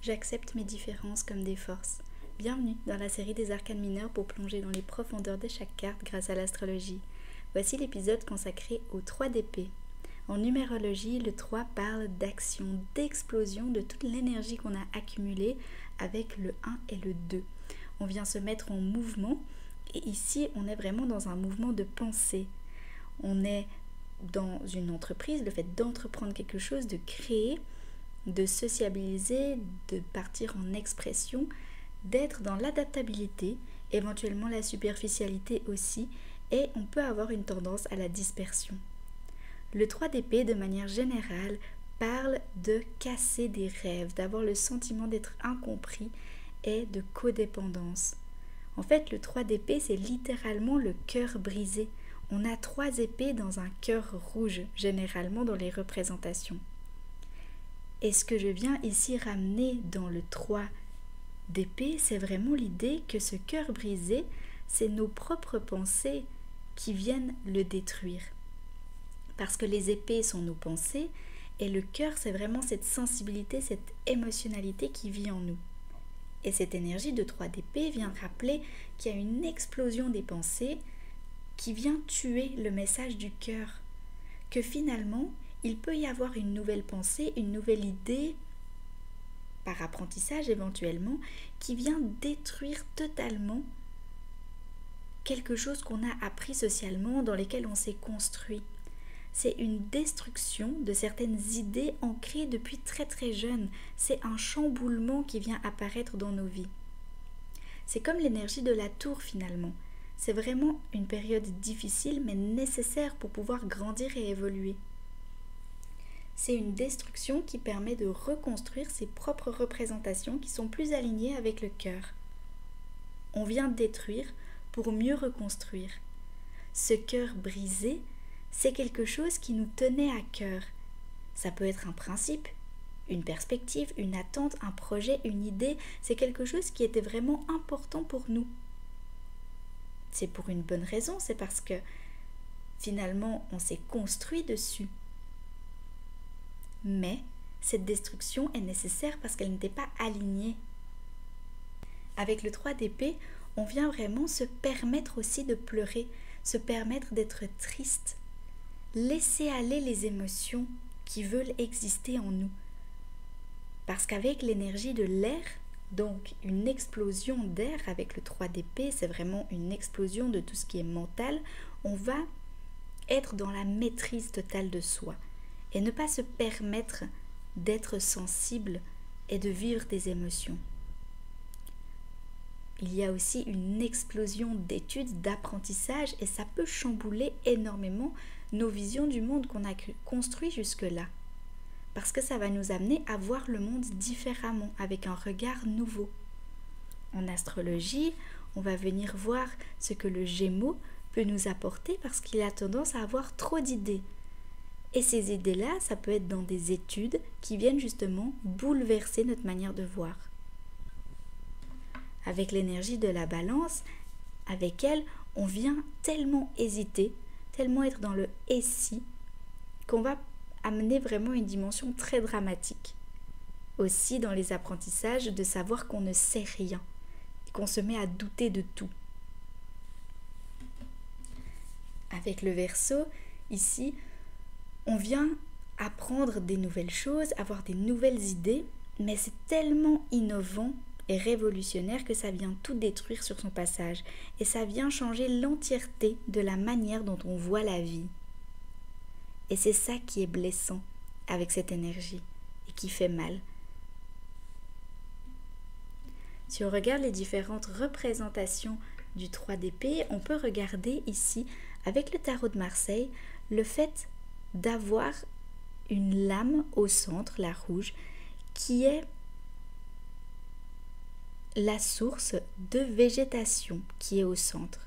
J'accepte mes différences comme des forces. Bienvenue dans la série des arcanes mineurs pour plonger dans les profondeurs de chaque carte grâce à l'astrologie. Voici l'épisode consacré aux 3 d'épée. En numérologie, le 3 parle d'action, d'explosion de toute l'énergie qu'on a accumulée avec le 1 et le 2. On vient se mettre en mouvement et ici on est vraiment dans un mouvement de pensée. On est dans une entreprise, le fait d'entreprendre quelque chose, de créer, de sociabiliser, de partir en expression, d'être dans l'adaptabilité, éventuellement la superficialité aussi, et on peut avoir une tendance à la dispersion. Le 3 d'épée, de manière générale, parle de casser des rêves, d'avoir le sentiment d'être incompris et de codépendance. En fait, le 3 d'épée, c'est littéralement le cœur brisé. On a 3 épées dans un cœur rouge, généralement dans les représentations. Et ce que je viens ici ramener dans le 3 d'épée, c'est vraiment l'idée que ce cœur brisé, c'est nos propres pensées qui viennent le détruire. Parce que les épées sont nos pensées et le cœur, c'est vraiment cette sensibilité, cette émotionnalité qui vit en nous. Et cette énergie de 3 d'épée vient rappeler qu'il y a une explosion des pensées qui vient tuer le message du cœur. Que finalement, il peut y avoir une nouvelle pensée, une nouvelle idée, par apprentissage éventuellement, qui vient détruire totalement quelque chose qu'on a appris socialement, dans lesquelles on s'est construit. C'est une destruction de certaines idées ancrées depuis très très jeune. C'est un chamboulement qui vient apparaître dans nos vies. C'est comme l'énergie de la tour finalement. C'est vraiment une période difficile mais nécessaire pour pouvoir grandir et évoluer. C'est une destruction qui permet de reconstruire ses propres représentations qui sont plus alignées avec le cœur. On vient détruire pour mieux reconstruire. Ce cœur brisé, c'est quelque chose qui nous tenait à cœur. Ça peut être un principe, une perspective, une attente, un projet, une idée. C'est quelque chose qui était vraiment important pour nous. C'est pour une bonne raison, c'est parce que finalement on s'est construit dessus. Mais cette destruction est nécessaire parce qu'elle n'était pas alignée. Avec le 3 d'épée, on vient vraiment se permettre aussi de pleurer, se permettre d'être triste, laisser aller les émotions qui veulent exister en nous. Parce qu'avec l'énergie de l'air, donc une explosion d'air avec le 3 d'épée, c'est vraiment une explosion de tout ce qui est mental, on va être dans la maîtrise totale de soi. Et ne pas se permettre d'être sensible et de vivre des émotions. Il y a aussi une explosion d'études, d'apprentissage et ça peut chambouler énormément nos visions du monde qu'on a construit jusque-là. Parce que ça va nous amener à voir le monde différemment, avec un regard nouveau. En astrologie, on va venir voir ce que le Gémeaux peut nous apporter parce qu'il a tendance à avoir trop d'idées. Et ces idées-là, ça peut être dans des études qui viennent justement bouleverser notre manière de voir. Avec l'énergie de la balance, avec elle, on vient tellement hésiter, tellement être dans le « et si » qu'on va amener vraiment une dimension très dramatique. Aussi dans les apprentissages, de savoir qu'on ne sait rien, qu'on se met à douter de tout. Avec le Verseau, ici, on vient apprendre des nouvelles choses, avoir des nouvelles idées, mais c'est tellement innovant et révolutionnaire que ça vient tout détruire sur son passage. Et ça vient changer l'entièreté de la manière dont on voit la vie. Et c'est ça qui est blessant avec cette énergie et qui fait mal. Si on regarde les différentes représentations du 3 d'épée, on peut regarder ici, avec le tarot de Marseille, le fait d'avoir une lame au centre, la rouge, qui est la source de végétation qui est au centre.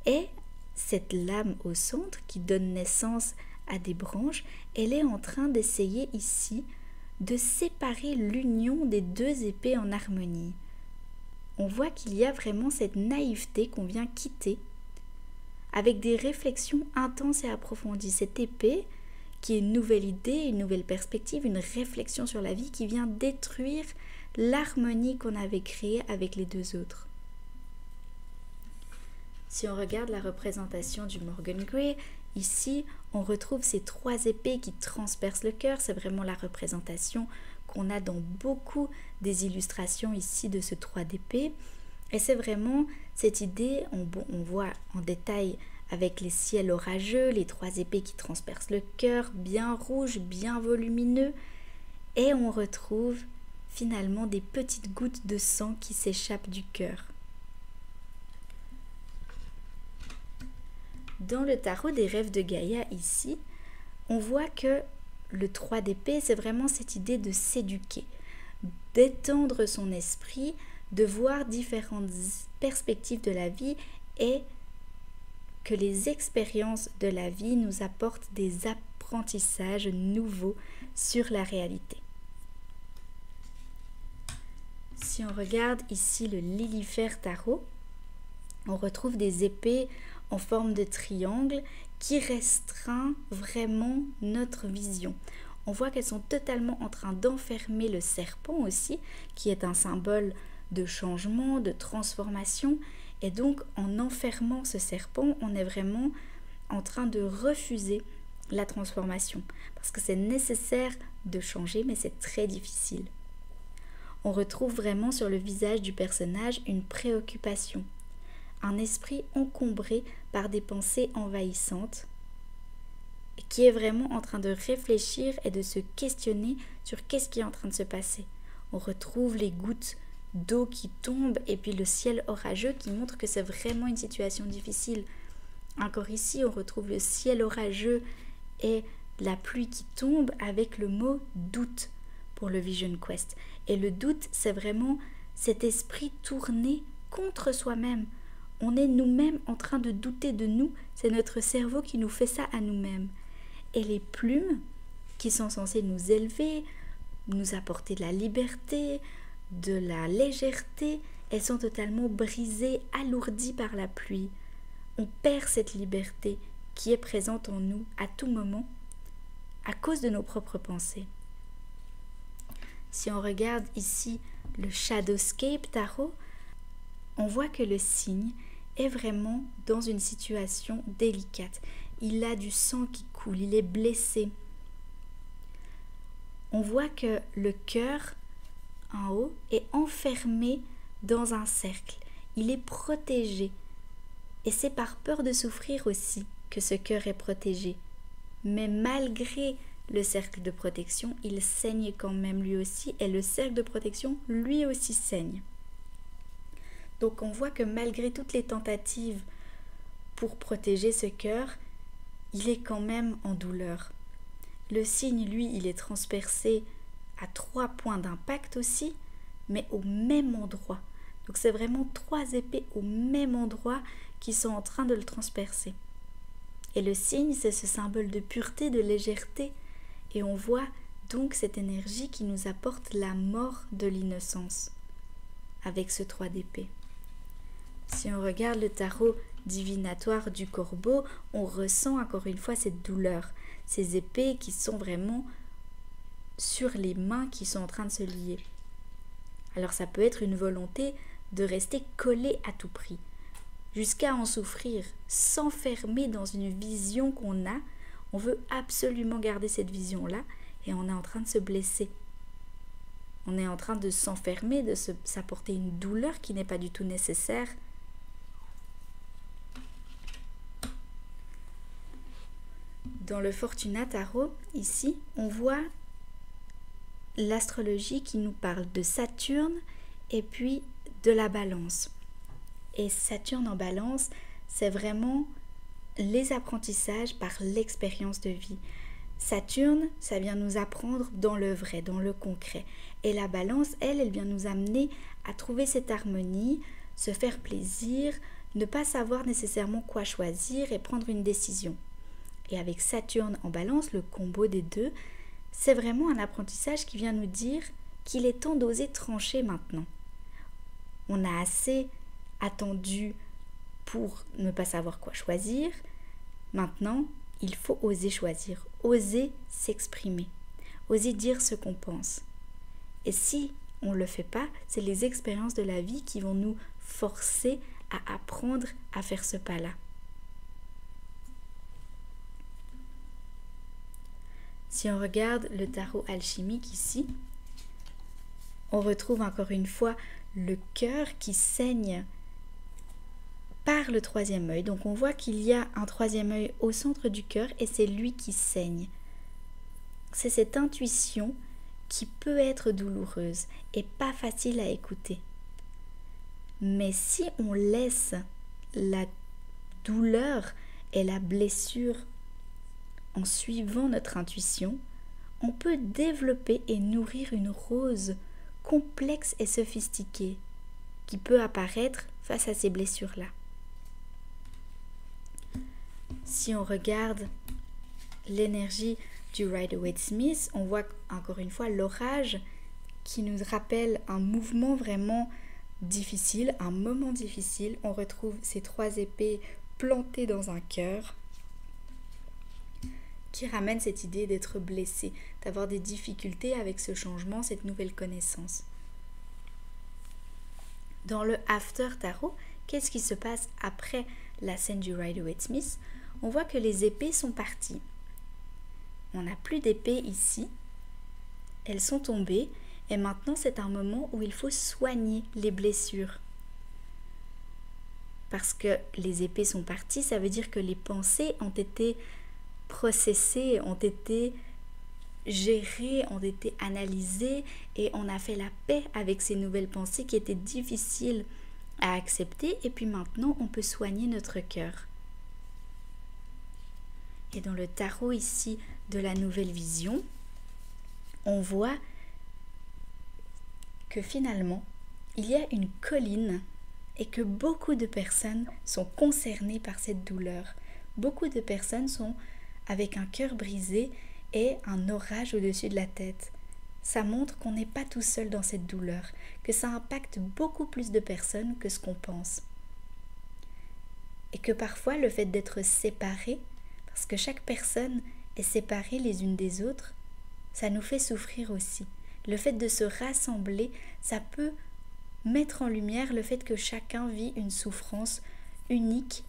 Et cette lame au centre qui donne naissance à des branches, elle est en train d'essayer ici de séparer l'union des 2 épées en harmonie. On voit qu'il y a vraiment cette naïveté qu'on vient quitter avec des réflexions intenses et approfondies. Cette épée qui est une nouvelle idée, une nouvelle perspective, une réflexion sur la vie qui vient détruire l'harmonie qu'on avait créée avec les deux autres. Si on regarde la représentation du Morgan Grey, ici, on retrouve ces 3 épées qui transpercent le cœur. C'est vraiment la représentation qu'on a dans beaucoup des illustrations ici de ce 3 d'épée. Et c'est vraiment cette idée, on voit en détail avec les ciels orageux, les 3 épées qui transpercent le cœur, bien rouge, bien volumineux. Et on retrouve finalement des petites gouttes de sang qui s'échappent du cœur. Dans le tarot des rêves de Gaïa ici, on voit que le 3 d'épée, c'est vraiment cette idée de s'éduquer, d'étendre son esprit, de voir différentes perspectives de la vie et que les expériences de la vie nous apportent des apprentissages nouveaux sur la réalité. Si on regarde ici le Lilifère Tarot, on retrouve des épées en forme de triangle qui restreint vraiment notre vision. On voit qu'elles sont totalement en train d'enfermer le serpent aussi, qui est un symbole de changement, de transformation. Et donc, en enfermant ce serpent, on est vraiment en train de refuser la transformation. Parce que c'est nécessaire de changer, mais c'est très difficile. On retrouve vraiment sur le visage du personnage une préoccupation. Un esprit encombré par des pensées envahissantes qui est vraiment en train de réfléchir et de se questionner sur qu'est-ce qui est en train de se passer. On retrouve les gouttes d'eau qui tombent et puis le ciel orageux qui montre que c'est vraiment une situation difficile. Encore ici, on retrouve le ciel orageux et la pluie qui tombe avec le mot doute pour le Vision Quest. Et le doute, c'est vraiment cet esprit tourné contre soi-même. On est nous-mêmes en train de douter de nous. C'est notre cerveau qui nous fait ça à nous-mêmes. Et les plumes, qui sont censées nous élever, nous apporter de la liberté, de la légèreté, elles sont totalement brisées, alourdies par la pluie. On perd cette liberté qui est présente en nous à tout moment à cause de nos propres pensées. Si on regarde ici le Shadowscape Tarot, on voit que le signe est vraiment dans une situation délicate. Il a du sang qui coule, il est blessé. On voit que le cœur, en haut, est enfermé dans un cercle. Il est protégé. Et c'est par peur de souffrir aussi que ce cœur est protégé. Mais malgré le cercle de protection, il saigne quand même lui aussi. Et le cercle de protection, lui aussi, saigne. Donc on voit que malgré toutes les tentatives pour protéger ce cœur, il est quand même en douleur. Le signe, lui, il est transpercé à 3 points d'impact aussi, mais au même endroit. Donc c'est vraiment 3 épées au même endroit qui sont en train de le transpercer. Et le signe, c'est ce symbole de pureté, de légèreté. Et on voit donc cette énergie qui nous apporte la mort de l'innocence avec ce 3 d'épée. Si on regarde le tarot divinatoire du corbeau, on ressent encore une fois cette douleur, ces épées qui sont vraiment sur les mains qui sont en train de se lier. Alors ça peut être une volonté de rester collé à tout prix, jusqu'à en souffrir, s'enfermer dans une vision qu'on a. On veut absolument garder cette vision-là et on est en train de se blesser. On est en train de s'enfermer, de s'apporter une douleur qui n'est pas du tout nécessaire. Dans le Fortuna Tarot, ici, on voit l'astrologie qui nous parle de Saturne et puis de la balance. Et Saturne en balance, c'est vraiment les apprentissages par l'expérience de vie. Saturne, ça vient nous apprendre dans le vrai, dans le concret. Et la balance, elle vient nous amener à trouver cette harmonie, se faire plaisir, ne pas savoir nécessairement quoi choisir et prendre une décision. Et avec Saturne en balance, le combo des deux, c'est vraiment un apprentissage qui vient nous dire qu'il est temps d'oser trancher maintenant. On a assez attendu pour ne pas savoir quoi choisir. Maintenant, il faut oser choisir, oser s'exprimer, oser dire ce qu'on pense. Et si on ne le fait pas, c'est les expériences de la vie qui vont nous forcer à apprendre à faire ce pas-là. Si on regarde le tarot alchimique ici, on retrouve encore une fois le cœur qui saigne par le troisième œil. Donc on voit qu'il y a un troisième œil au centre du cœur et c'est lui qui saigne. C'est cette intuition qui peut être douloureuse et pas facile à écouter. Mais si on laisse la douleur et la blessure en suivant notre intuition, on peut développer et nourrir une rose complexe et sophistiquée qui peut apparaître face à ces blessures-là. Si on regarde l'énergie du Rider-Waite-Smith, on voit encore une fois l'orage qui nous rappelle un mouvement vraiment difficile, un moment difficile. On retrouve ces 3 épées plantées dans un cœur qui ramène cette idée d'être blessé, d'avoir des difficultés avec ce changement, cette nouvelle connaissance. Dans le After Tarot, qu'est-ce qui se passe après la scène du Rider-Waite-Smith? On voit que les épées sont parties. On n'a plus d'épées ici. Elles sont tombées et maintenant c'est un moment où il faut soigner les blessures. Parce que les épées sont parties, ça veut dire que les pensées ont été processées, ont été gérées, ont été analysées et on a fait la paix avec ces nouvelles pensées qui étaient difficiles à accepter et puis maintenant on peut soigner notre cœur. Et dans le tarot ici de la nouvelle vision, on voit que finalement il y a une colline et que beaucoup de personnes sont concernées par cette douleur. Beaucoup de personnes sont avec un cœur brisé et un orage au-dessus de la tête. Ça montre qu'on n'est pas tout seul dans cette douleur, que ça impacte beaucoup plus de personnes que ce qu'on pense. Et que parfois le fait d'être séparé, parce que chaque personne est séparée les unes des autres, ça nous fait souffrir aussi. Le fait de se rassembler, ça peut mettre en lumière le fait que chacun vit une souffrance unique,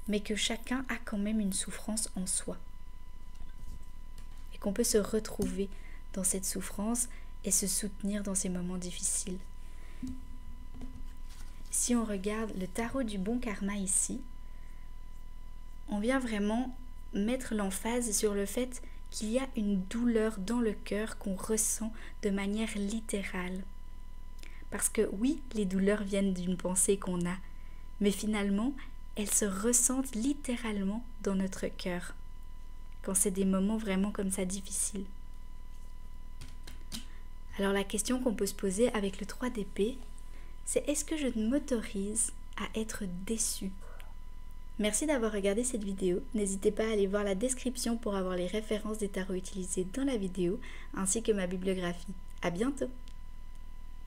mais que chacun a quand même une souffrance en soi. Et qu'on peut se retrouver dans cette souffrance et se soutenir dans ces moments difficiles. Si on regarde le tarot du bon karma ici, on vient vraiment mettre l'emphase sur le fait qu'il y a une douleur dans le cœur qu'on ressent de manière littérale. Parce que oui, les douleurs viennent d'une pensée qu'on a, mais finalement, elles se ressentent littéralement dans notre cœur, quand c'est des moments vraiment comme ça difficiles. Alors la question qu'on peut se poser avec le 3 d'épée, c'est est-ce que je m'autorise à être déçu? Merci d'avoir regardé cette vidéo. N'hésitez pas à aller voir la description pour avoir les références des tarots utilisés dans la vidéo, ainsi que ma bibliographie. À bientôt!